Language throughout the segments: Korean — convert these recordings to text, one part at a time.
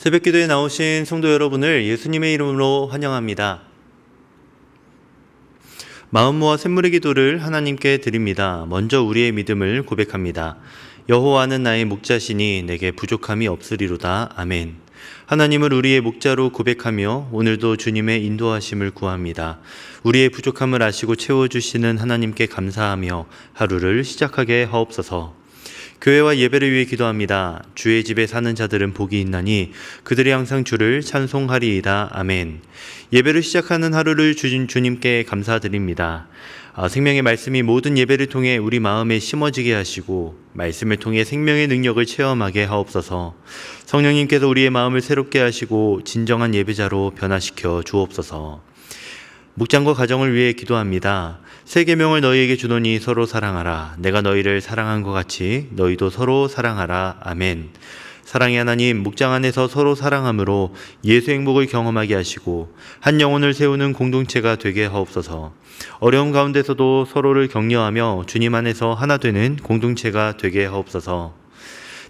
새벽기도에 나오신 성도 여러분을 예수님의 이름으로 환영합니다. 마음 모아 샘물의 기도를 하나님께 드립니다. 먼저 우리의 믿음을 고백합니다. 여호와는 나의 목자시니 내게 부족함이 없으리로다. 아멘. 하나님을 우리의 목자로 고백하며 오늘도 주님의 인도하심을 구합니다. 우리의 부족함을 아시고 채워주시는 하나님께 감사하며 하루를 시작하게 하옵소서. 교회와 예배를 위해 기도합니다. 주의 집에 사는 자들은 복이 있나니 그들이 항상 주를 찬송하리이다. 아멘. 예배를 시작하는 하루를 주신 주님께 감사드립니다. 생명의 말씀이 모든 예배를 통해 우리 마음에 심어지게 하시고 말씀을 통해 생명의 능력을 체험하게 하옵소서. 성령님께서 우리의 마음을 새롭게 하시고 진정한 예배자로 변화시켜 주옵소서. 목장과 가정을 위해 기도합니다. 새 계명을 너희에게 주노니 서로 사랑하라. 내가 너희를 사랑한 것 같이 너희도 서로 사랑하라. 아멘. 사랑의 하나님, 목장 안에서 서로 사랑함으로 예수 행복을 경험하게 하시고 한 영혼을 세우는 공동체가 되게 하옵소서. 어려운 가운데서도 서로를 격려하며 주님 안에서 하나 되는 공동체가 되게 하옵소서.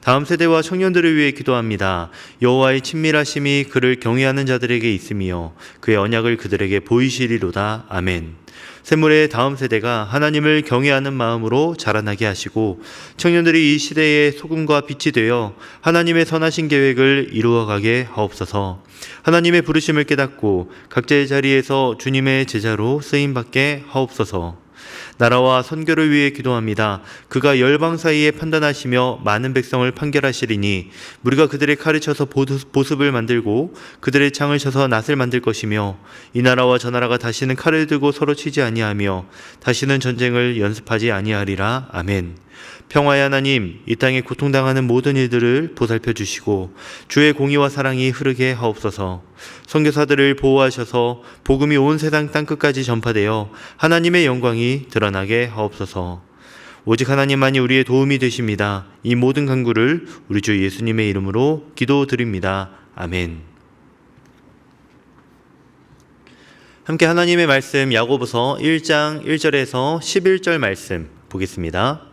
다음 세대와 청년들을 위해 기도합니다. 여호와의 친밀하심이 그를 경외하는 자들에게 있으며 그의 언약을 그들에게 보이시리로다. 아멘. 샘물의 다음 세대가 하나님을 경외하는 마음으로 자라나게 하시고 청년들이 이 시대의 소금과 빛이 되어 하나님의 선하신 계획을 이루어가게 하옵소서. 하나님의 부르심을 깨닫고 각자의 자리에서 주님의 제자로 쓰임받게 하옵소서. 나라와 선교를 위해 기도합니다. 그가 열방 사이에 판단하시며 많은 백성을 판결하시리니 우리가 그들의 칼을 쳐서 보습을 만들고 그들의 창을 쳐서 낫을 만들 것이며 이 나라와 저 나라가 다시는 칼을 들고 서로 치지 아니하며 다시는 전쟁을 연습하지 아니하리라. 아멘. 평화의 하나님, 이 땅에 고통당하는 모든 이들을 보살펴 주시고 주의 공의와 사랑이 흐르게 하옵소서. 선교사들을 보호하셔서 복음이 온 세상 땅끝까지 전파되어 하나님의 영광이 드러나게 하옵소서. 오직 하나님만이 우리의 도움이 되십니다. 이 모든 간구를 우리 주 예수님의 이름으로 기도드립니다. 아멘. 함께 하나님의 말씀 야고보서 1장 1절에서 11절 말씀 보겠습니다.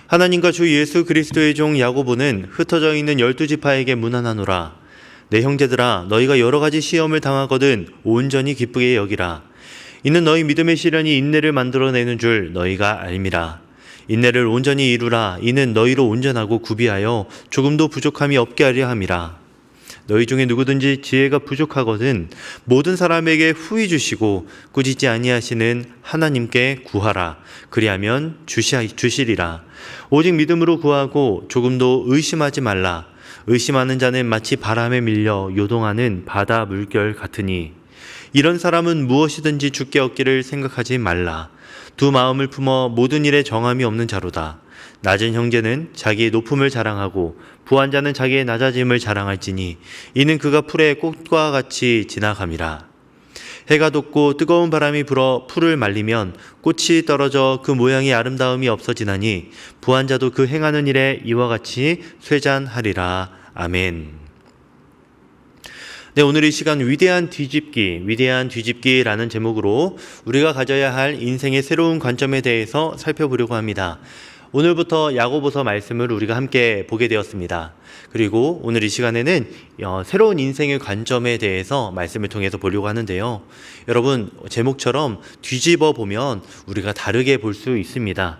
하나님과 주 예수 그리스도의 종 야고보는 흩어져 있는 12지파에게 문안하노라. 내 형제들아, 너희가 여러 가지 시험을 당하거든 온전히 기쁘게 여기라. 이는 너희 믿음의 시련이 인내를 만들어내는 줄 너희가 알미라. 인내를 온전히 이루라. 이는 너희로 온전하고 구비하여 조금도 부족함이 없게 하려 함이라. 너희 중에 누구든지 지혜가 부족하거든 모든 사람에게 후히 주시고 꾸짖지 아니하시는 하나님께 구하라. 그리하면 주시리라. 오직 믿음으로 구하고 조금도 의심하지 말라. 의심하는 자는 마치 바람에 밀려 요동하는 바다 물결 같으니 이런 사람은 무엇이든지 주께 얻기를 생각하지 말라. 두 마음을 품어 모든 일에 정함이 없는 자로다. 낮은 형제는 자기의 높음을 자랑하고 부한 자는 자기의 낮아짐을 자랑할지니 이는 그가 풀의 꽃과 같이 지나감이라. 해가 돋고 뜨거운 바람이 불어 풀을 말리면 꽃이 떨어져 그 모양이 아름다움이 없어지나니 부한 자도 그 행하는 일에 이와 같이 쇠잔하리라. 아멘. 네, 오늘 이 시간 위대한 뒤집기라는 제목으로 우리가 가져야 할 인생의 새로운 관점에 대해서 살펴보려고 합니다. 오늘부터 야고보서 말씀을 우리가 함께 보게 되었습니다. 그리고 오늘 이 시간에는 새로운 인생의 관점에 대해서 말씀을 통해서 보려고 하는데요. 여러분, 제목처럼 뒤집어 보면 우리가 다르게 볼 수 있습니다.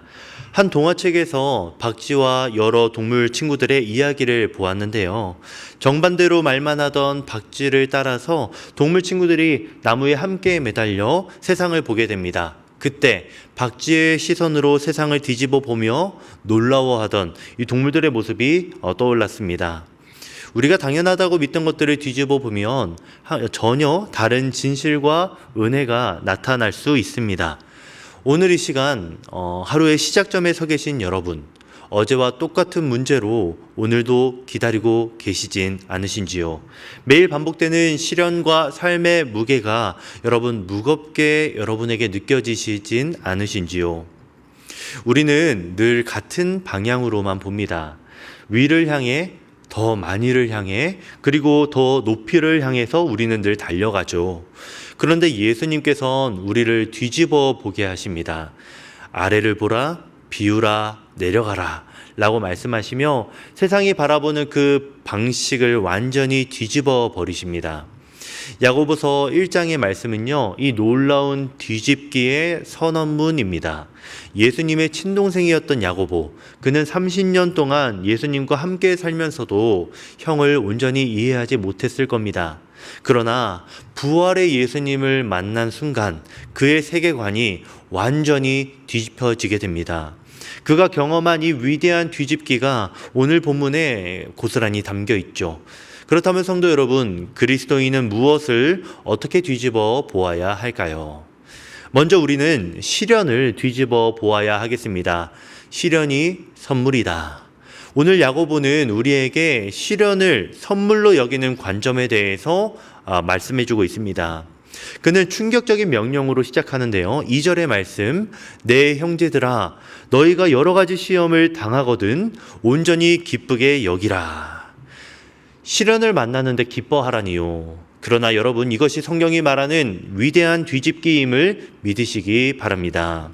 한 동화책에서 박쥐와 여러 동물 친구들의 이야기를 보았는데요. 정반대로 말만 하던 박쥐를 따라서 동물 친구들이 나무에 함께 매달려 세상을 보게 됩니다. 그때 박쥐의 시선으로 세상을 뒤집어 보며 놀라워하던 이 동물들의 모습이 떠올랐습니다. 우리가 당연하다고 믿던 것들을 뒤집어 보면 전혀 다른 진실과 은혜가 나타날 수 있습니다. 오늘 이 시간 하루의 시작점에 서 계신 여러분, 어제와 똑같은 문제로 오늘도 기다리고 계시진 않으신지요? 매일 반복되는 시련과 삶의 무게가 여러분 무겁게 여러분에게 느껴지시진 않으신지요? 우리는 늘 같은 방향으로만 봅니다. 위를 향해, 더 많이를 향해, 그리고 더 높이를 향해서 우리는 늘 달려가죠. 그런데 예수님께서는 우리를 뒤집어 보게 하십니다. 아래를 보라, 비우라, 내려가라 라고 말씀하시며 세상이 바라보는 그 방식을 완전히 뒤집어 버리십니다. 야고보서 1장의 말씀은요, 이 놀라운 뒤집기의 선언문입니다. 예수님의 친동생이었던 야고보, 그는 30년 동안 예수님과 함께 살면서도 형을 온전히 이해하지 못했을 겁니다. 그러나 부활의 예수님을 만난 순간 그의 세계관이 완전히 뒤집혀지게 됩니다. 그가 경험한 이 위대한 뒤집기가 오늘 본문에 고스란히 담겨 있죠. 그렇다면 성도 여러분, 그리스도인은 무엇을 어떻게 뒤집어 보아야 할까요? 먼저 우리는 시련을 뒤집어 보아야 하겠습니다. 시련이 선물이다. 오늘 야고보는 우리에게 시련을 선물로 여기는 관점에 대해서 말씀해주고 있습니다. 그는 충격적인 명령으로 시작하는데요. 2절의 말씀, 내 형제들아 너희가 여러 가지 시험을 당하거든 온전히 기쁘게 여기라. 시련을 만나는데 기뻐하라니요. 그러나 여러분, 이것이 성경이 말하는 위대한 뒤집기임을 믿으시기 바랍니다.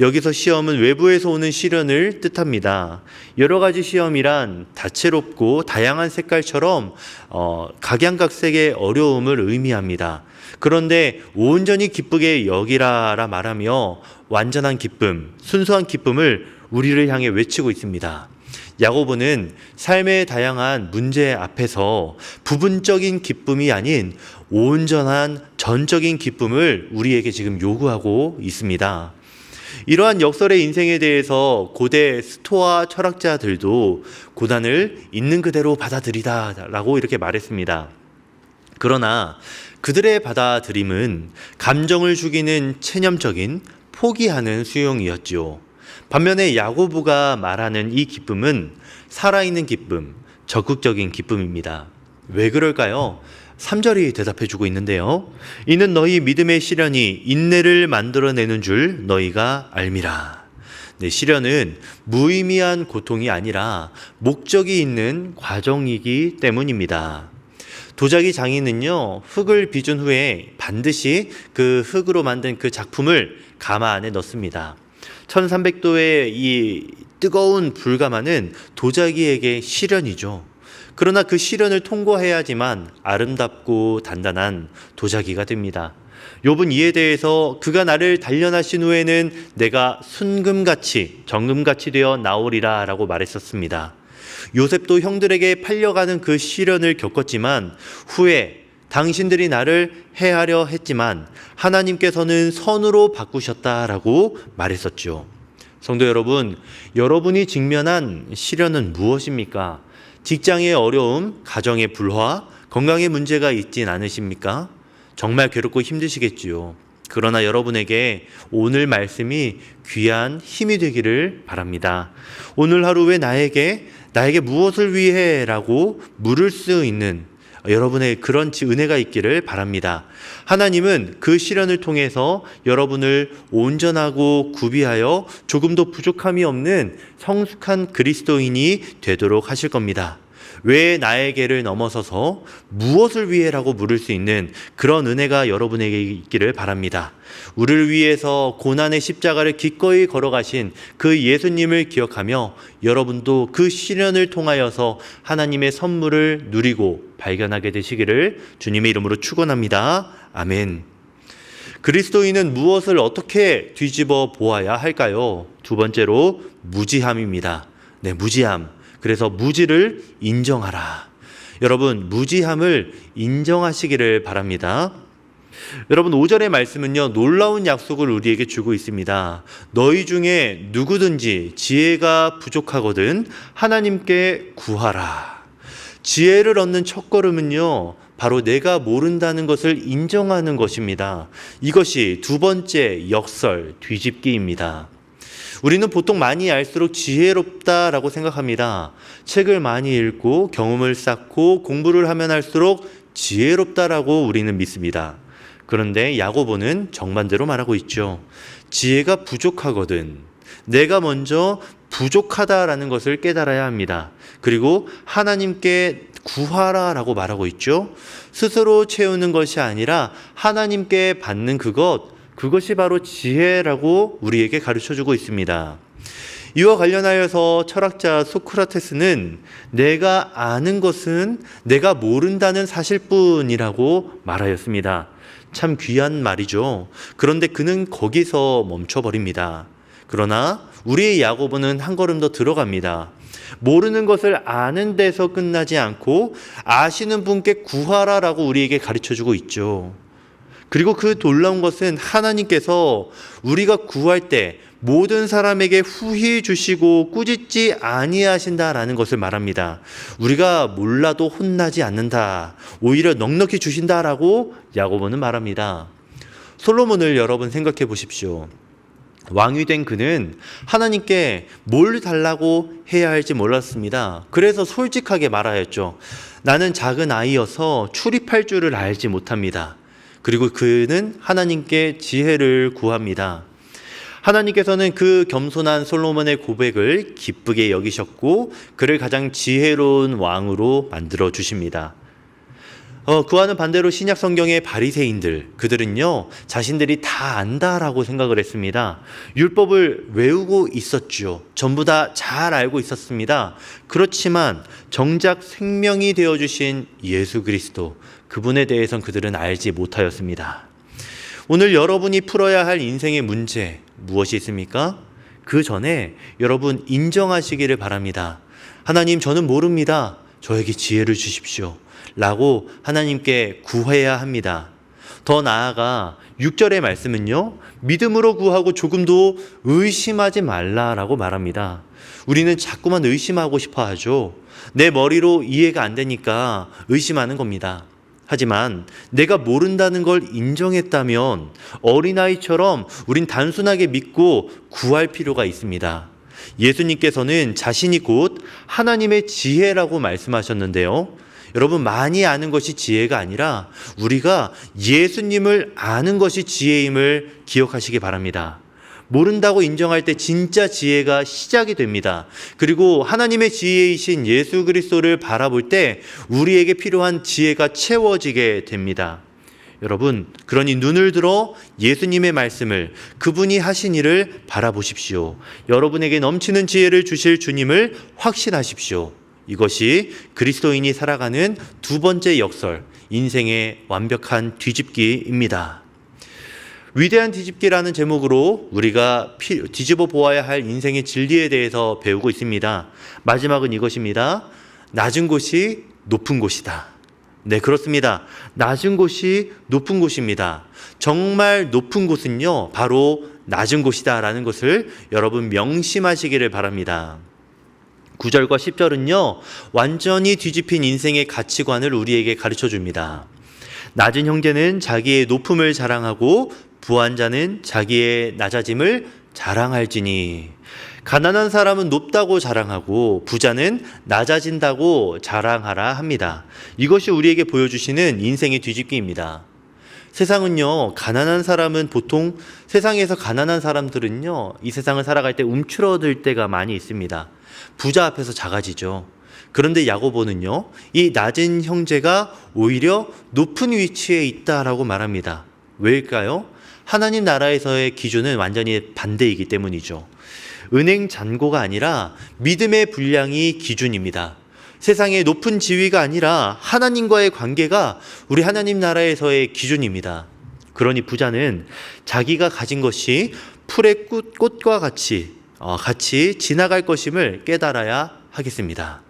여기서 시험은 외부에서 오는 시련을 뜻합니다. 여러 가지 시험이란 다채롭고 다양한 색깔처럼 각양각색의 어려움을 의미합니다. 그런데 온전히 기쁘게 여기라라 말하며 완전한 기쁨, 순수한 기쁨을 우리를 향해 외치고 있습니다. 야고보는 삶의 다양한 문제 앞에서 부분적인 기쁨이 아닌 온전한 전적인 기쁨을 우리에게 지금 요구하고 있습니다. 이러한 역설의 인생에 대해서 고대 스토아 철학자들도 고난을 있는 그대로 받아들이다라고 이렇게 말했습니다. 그러나 그들의 받아들임은 감정을 죽이는 체념적인 포기하는 수용이었지요. 반면에 야고보가 말하는 이 기쁨은 살아있는 기쁨, 적극적인 기쁨입니다. 왜 그럴까요? 3절이 대답해주고 있는데요. 이는 너희 믿음의 시련이 인내를 만들어내는 줄 너희가 알미라. 네, 시련은 무의미한 고통이 아니라 목적이 있는 과정이기 때문입니다. 도자기 장인은요, 흙을 빚은 후에 반드시 그 흙으로 만든 그 작품을 가마 안에 넣습니다. 1300도의 이 뜨거운 불가마는 도자기에게 시련이죠. 그러나 그 시련을 통과해야지만 아름답고 단단한 도자기가 됩니다. 욥은 이에 대해서 그가 나를 단련하신 후에는 내가 순금같이 정금같이 되어 나오리라 라고 말했었습니다. 요셉도 형들에게 팔려가는 그 시련을 겪었지만 후에 당신들이 나를 해하려 했지만 하나님께서는 선으로 바꾸셨다라고 말했었죠. 성도 여러분, 여러분이 직면한 시련은 무엇입니까? 직장의 어려움, 가정의 불화, 건강의 문제가 있진 않으십니까? 정말 괴롭고 힘드시겠지요. 그러나 여러분에게 오늘 말씀이 귀한 힘이 되기를 바랍니다. 오늘 하루 왜 나에게 무엇을 위해? 라고 물을 수 있는 여러분의 그런 은혜가 있기를 바랍니다. 하나님은 그 시련을 통해서 여러분을 온전하고 구비하여 조금도 부족함이 없는 성숙한 그리스도인이 되도록 하실 겁니다. 왜 나에게를 넘어서서 무엇을 위해라고 물을 수 있는 그런 은혜가 여러분에게 있기를 바랍니다. 우리를 위해서 고난의 십자가를 기꺼이 걸어가신 그 예수님을 기억하며 여러분도 그 시련을 통하여서 하나님의 선물을 누리고 발견하게 되시기를 주님의 이름으로 축원합니다. 아멘. 그리스도인은 무엇을 어떻게 뒤집어 보아야 할까요? 두 번째로 무지함입니다. 네, 무지함. 그래서 무지를 인정하라. 여러분, 무지함을 인정하시기를 바랍니다. 여러분, 5절의 말씀은요, 놀라운 약속을 우리에게 주고 있습니다. 너희 중에 누구든지 지혜가 부족하거든 하나님께 구하라. 지혜를 얻는 첫걸음은요, 바로 내가 모른다는 것을 인정하는 것입니다. 이것이 두 번째 역설, 뒤집기입니다. 우리는 보통 많이 알수록 지혜롭다라고 생각합니다. 책을 많이 읽고 경험을 쌓고 공부를 하면 할수록 지혜롭다라고 우리는 믿습니다. 그런데 야고보는 정반대로 말하고 있죠. 지혜가 부족하거든. 내가 먼저 부족하다라는 것을 깨달아야 합니다. 그리고 하나님께 구하라라고 말하고 있죠. 스스로 채우는 것이 아니라 하나님께 받는 그것이 바로 지혜라고 우리에게 가르쳐주고 있습니다. 이와 관련하여서 철학자 소크라테스는 내가 아는 것은 내가 모른다는 사실뿐이라고 말하였습니다. 참 귀한 말이죠. 그런데 그는 거기서 멈춰버립니다. 그러나 우리의 야고보는 한 걸음 더 들어갑니다. 모르는 것을 아는 데서 끝나지 않고 아시는 분께 구하라라고 우리에게 가르쳐주고 있죠. 그리고 그 놀라운 것은 하나님께서 우리가 구할 때 모든 사람에게 후히 주시고 꾸짖지 아니하신다라는 것을 말합니다. 우리가 몰라도 혼나지 않는다. 오히려 넉넉히 주신다라고 야고보는 말합니다. 솔로몬을 여러분 생각해 보십시오. 왕이 된 그는 하나님께 뭘 달라고 해야 할지 몰랐습니다. 그래서 솔직하게 말하였죠. 나는 작은 아이여서 출입할 줄을 알지 못합니다. 그리고 그는 하나님께 지혜를 구합니다. 하나님께서는 그 겸손한 솔로몬의 고백을 기쁘게 여기셨고 그를 가장 지혜로운 왕으로 만들어 주십니다. 그와는 반대로 신약 성경의 바리새인들, 그들은요 자신들이 다 안다라고 생각을 했습니다. 율법을 외우고 있었죠. 전부 다 잘 알고 있었습니다. 그렇지만 정작 생명이 되어주신 예수 그리스도, 그분에 대해선 그들은 알지 못하였습니다. 오늘 여러분이 풀어야 할 인생의 문제 무엇이 있습니까? 그 전에 여러분 인정하시기를 바랍니다. 하나님, 저는 모릅니다. 저에게 지혜를 주십시오. 라고 하나님께 구해야 합니다. 더 나아가 6절의 말씀은요, 믿음으로 구하고 조금도 의심하지 말라라고 말합니다. 우리는 자꾸만 의심하고 싶어 하죠. 내 머리로 이해가 안 되니까 의심하는 겁니다. 하지만 내가 모른다는 걸 인정했다면 어린아이처럼 우린 단순하게 믿고 구할 필요가 있습니다. 예수님께서는 자신이 곧 하나님의 지혜라고 말씀하셨는데요. 여러분, 많이 아는 것이 지혜가 아니라 우리가 예수님을 아는 것이 지혜임을 기억하시기 바랍니다. 모른다고 인정할 때 진짜 지혜가 시작이 됩니다. 그리고 하나님의 지혜이신 예수 그리스도를 바라볼 때 우리에게 필요한 지혜가 채워지게 됩니다. 여러분, 그러니 눈을 들어 예수님의 말씀을, 그분이 하신 일을 바라보십시오. 여러분에게 넘치는 지혜를 주실 주님을 확신하십시오. 이것이 그리스도인이 살아가는 두 번째 역설, 인생의 완벽한 뒤집기입니다. 위대한 뒤집기라는 제목으로 우리가 뒤집어 보아야 할 인생의 진리에 대해서 배우고 있습니다. 마지막은 이것입니다. 낮은 곳이 높은 곳이다. 네, 그렇습니다. 낮은 곳이 높은 곳입니다. 정말 높은 곳은요, 바로 낮은 곳이다라는 것을 여러분 명심하시기를 바랍니다. 9절과 10절은요, 완전히 뒤집힌 인생의 가치관을 우리에게 가르쳐 줍니다. 낮은 형제는 자기의 높음을 자랑하고 부한 자는 자기의 낮아짐을 자랑할지니, 가난한 사람은 높다고 자랑하고 부자는 낮아진다고 자랑하라 합니다. 이것이 우리에게 보여주시는 인생의 뒤집기입니다. 세상은요, 가난한 사람은 보통, 세상에서 가난한 사람들은요, 이 세상을 살아갈 때 움츠러들 때가 많이 있습니다. 부자 앞에서 작아지죠. 그런데 야고보는요, 이 낮은 형제가 오히려 높은 위치에 있다라고 말합니다. 왜일까요? 하나님 나라에서의 기준은 완전히 반대이기 때문이죠. 은행 잔고가 아니라 믿음의 분량이 기준입니다. 세상의 높은 지위가 아니라 하나님과의 관계가 우리 하나님 나라에서의 기준입니다. 그러니 부자는 자기가 가진 것이 풀의 꽃과 같이 지나갈 것임을 깨달아야 하겠습니다.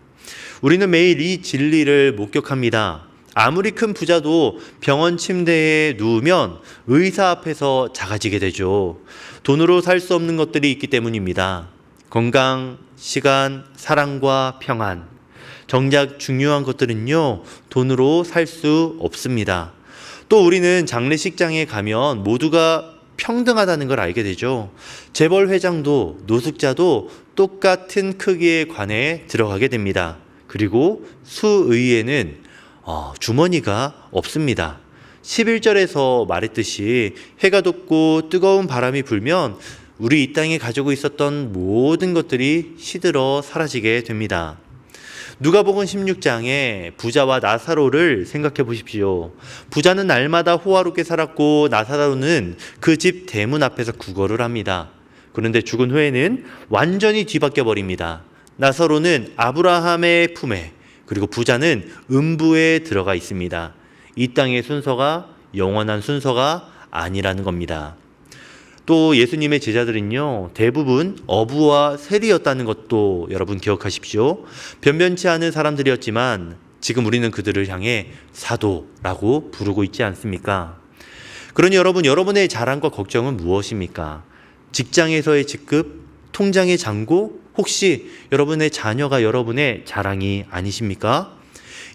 우리는 매일 이 진리를 목격합니다. 아무리 큰 부자도 병원 침대에 누우면 의사 앞에서 작아지게 되죠. 돈으로 살 수 없는 것들이 있기 때문입니다. 건강, 시간, 사랑과 평안. 정작 중요한 것들은요, 돈으로 살 수 없습니다. 또 우리는 장례식장에 가면 모두가 평등하다는 걸 알게 되죠. 재벌 회장도 노숙자도 똑같은 크기의 관에 들어가게 됩니다. 그리고 수의에는 주머니가 없습니다. 11절에서 말했듯이 해가 돋고 뜨거운 바람이 불면 우리 이 땅에 가지고 있었던 모든 것들이 시들어 사라지게 됩니다. 누가복음 16장에 부자와 나사로를 생각해 보십시오. 부자는 날마다 호화롭게 살았고 나사로는 그 집 대문 앞에서 구걸을 합니다. 그런데 죽은 후에는 완전히 뒤바뀌어 버립니다. 나사로는 아브라함의 품에, 그리고 부자는 음부에 들어가 있습니다. 이 땅의 순서가 영원한 순서가 아니라는 겁니다. 또 예수님의 제자들은요, 대부분 어부와 세리였다는 것도 여러분 기억하십시오. 변변치 않은 사람들이었지만 지금 우리는 그들을 향해 사도라고 부르고 있지 않습니까? 그러니 여러분, 여러분의 자랑과 걱정은 무엇입니까? 직장에서의 직급, 통장의 잔고, 혹시 여러분의 자녀가 여러분의 자랑이 아니십니까?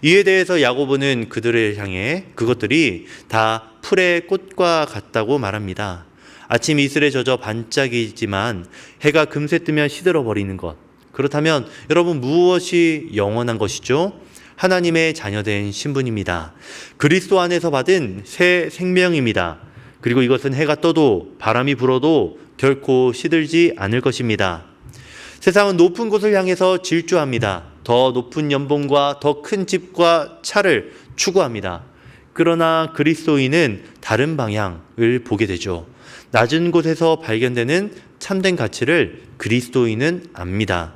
이에 대해서 야고보는 그들을 향해 그것들이 다 풀의 꽃과 같다고 말합니다. 아침 이슬에 젖어 반짝이지만 해가 금세 뜨면 시들어 버리는 것. 그렇다면 여러분, 무엇이 영원한 것이죠? 하나님의 자녀된 신분입니다. 그리스도 안에서 받은 새 생명입니다. 그리고 이것은 해가 떠도 바람이 불어도 결코 시들지 않을 것입니다. 세상은 높은 곳을 향해서 질주합니다. 더 높은 연봉과 더 큰 집과 차를 추구합니다. 그러나 그리스도인은 다른 방향을 보게 되죠. 낮은 곳에서 발견되는 참된 가치를 그리스도인은 압니다.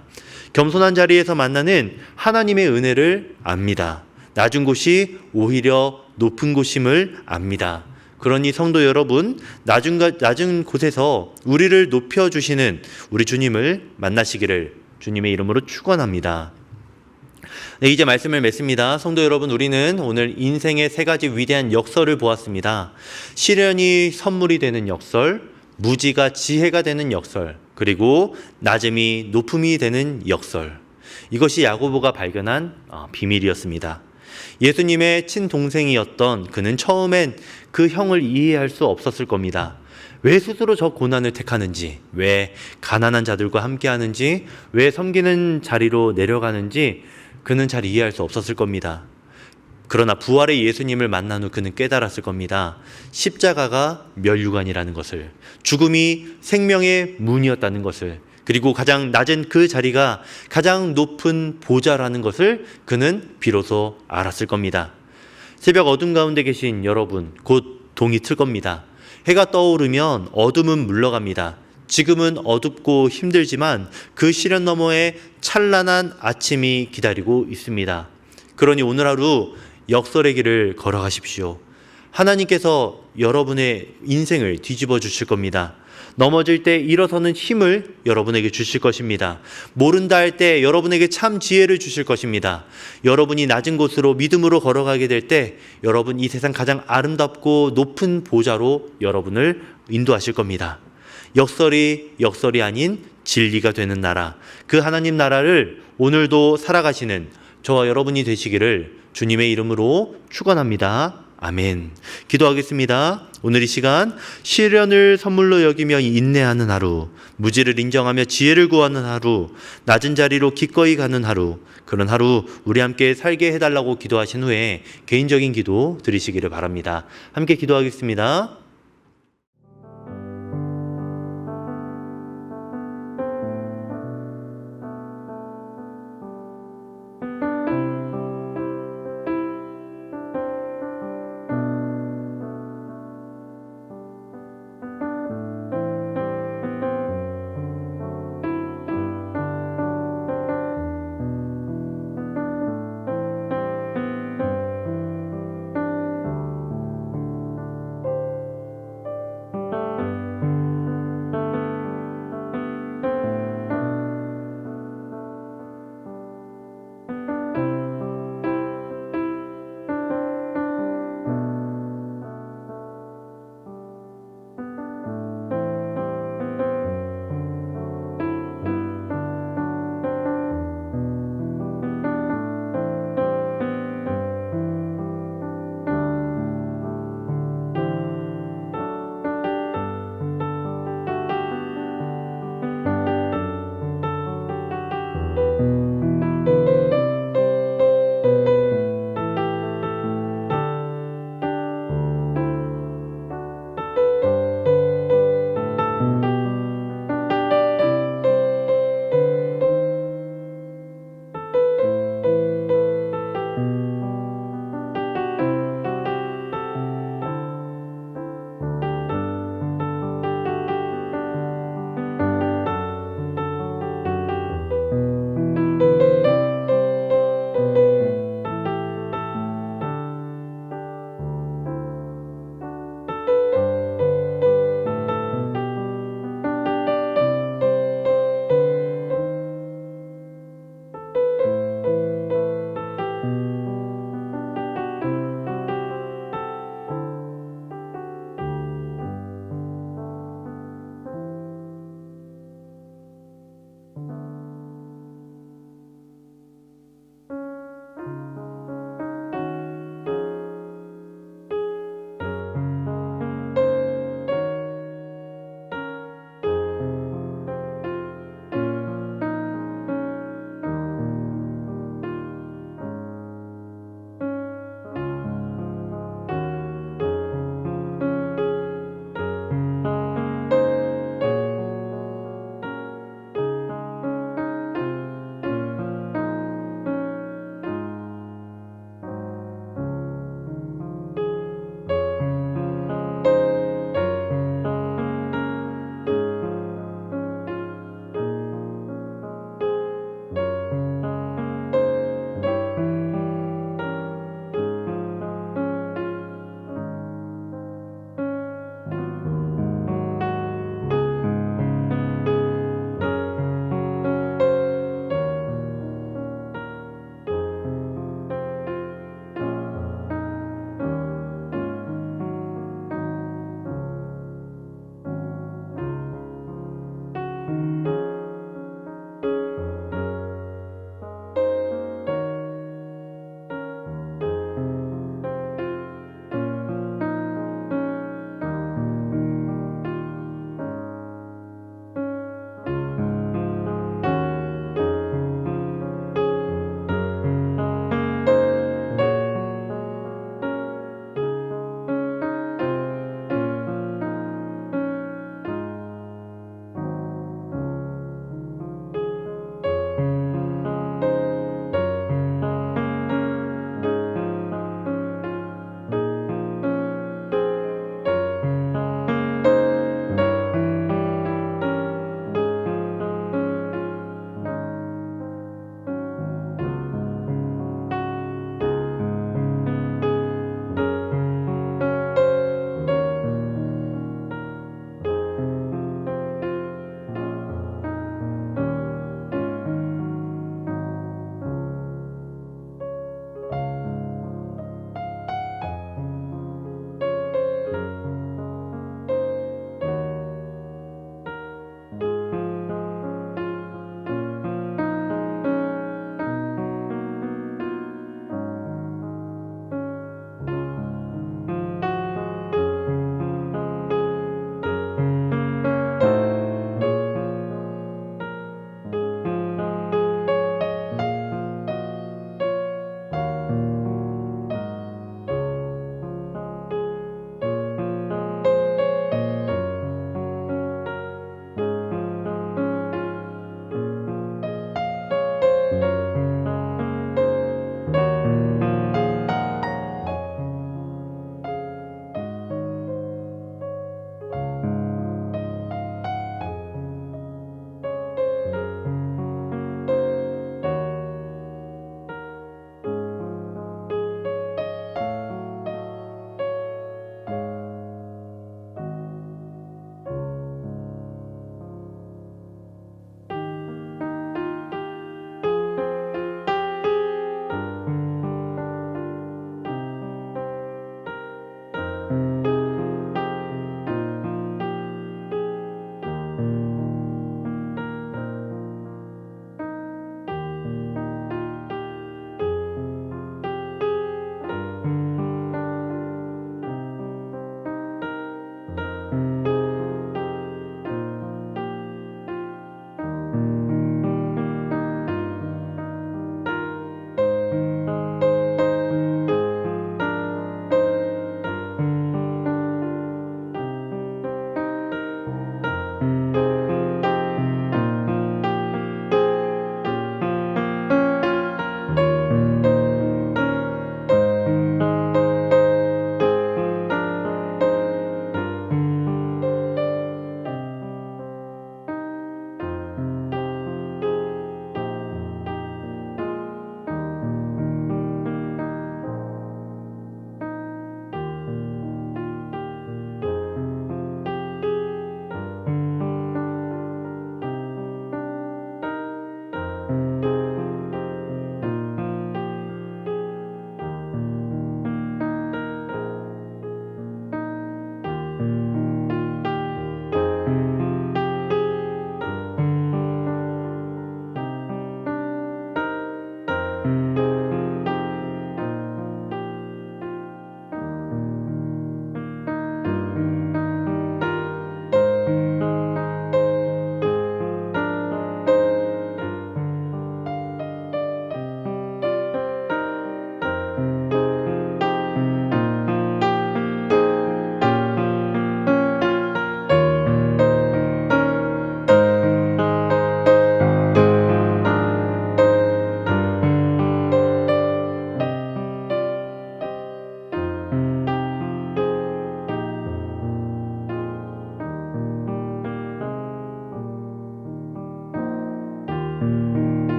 겸손한 자리에서 만나는 하나님의 은혜를 압니다. 낮은 곳이 오히려 높은 곳임을 압니다. 그러니 성도 여러분, 낮은 곳에서 우리를 높여주시는 우리 주님을 만나시기를 주님의 이름으로 축원합니다. 네, 이제 말씀을 맺습니다. 성도 여러분, 우리는 오늘 인생의 세 가지 위대한 역설을 보았습니다. 시련이 선물이 되는 역설, 무지가 지혜가 되는 역설, 그리고 낮음이 높음이 되는 역설. 이것이 야고보가 발견한 비밀이었습니다. 예수님의 친동생이었던 그는 처음엔 그 형을 이해할 수 없었을 겁니다. 왜 스스로 저 고난을 택하는지, 왜 가난한 자들과 함께하는지, 왜 섬기는 자리로 내려가는지 그는 잘 이해할 수 없었을 겁니다. 그러나 부활의 예수님을 만난 후 그는 깨달았을 겁니다. 십자가가 면류관이라는 것을, 죽음이 생명의 문이었다는 것을, 그리고 가장 낮은 그 자리가 가장 높은 보좌라는 것을 그는 비로소 알았을 겁니다. 새벽 어둠 가운데 계신 여러분, 곧 동이 틀 겁니다. 해가 떠오르면 어둠은 물러갑니다. 지금은 어둡고 힘들지만 그 시련 너머에 찬란한 아침이 기다리고 있습니다. 그러니 오늘 하루 역설의 길을 걸어가십시오. 하나님께서 여러분의 인생을 뒤집어 주실 겁니다. 넘어질 때 일어서는 힘을 여러분에게 주실 것입니다. 모른다 할 때 여러분에게 참 지혜를 주실 것입니다. 여러분이 낮은 곳으로 믿음으로 걸어가게 될 때 여러분 이 세상 가장 아름답고 높은 보좌로 여러분을 인도하실 겁니다. 역설이 아닌 진리가 되는 나라, 그 하나님 나라를 오늘도 살아가시는 저와 여러분이 되시기를 주님의 이름으로 축원합니다. 아멘. 기도하겠습니다. 오늘 이 시간 시련을 선물로 여기며 인내하는 하루, 무지를 인정하며 지혜를 구하는 하루, 낮은 자리로 기꺼이 가는 하루, 그런 하루 우리 함께 살게 해달라고 기도하신 후에 개인적인 기도 드리시기를 바랍니다. 함께 기도하겠습니다.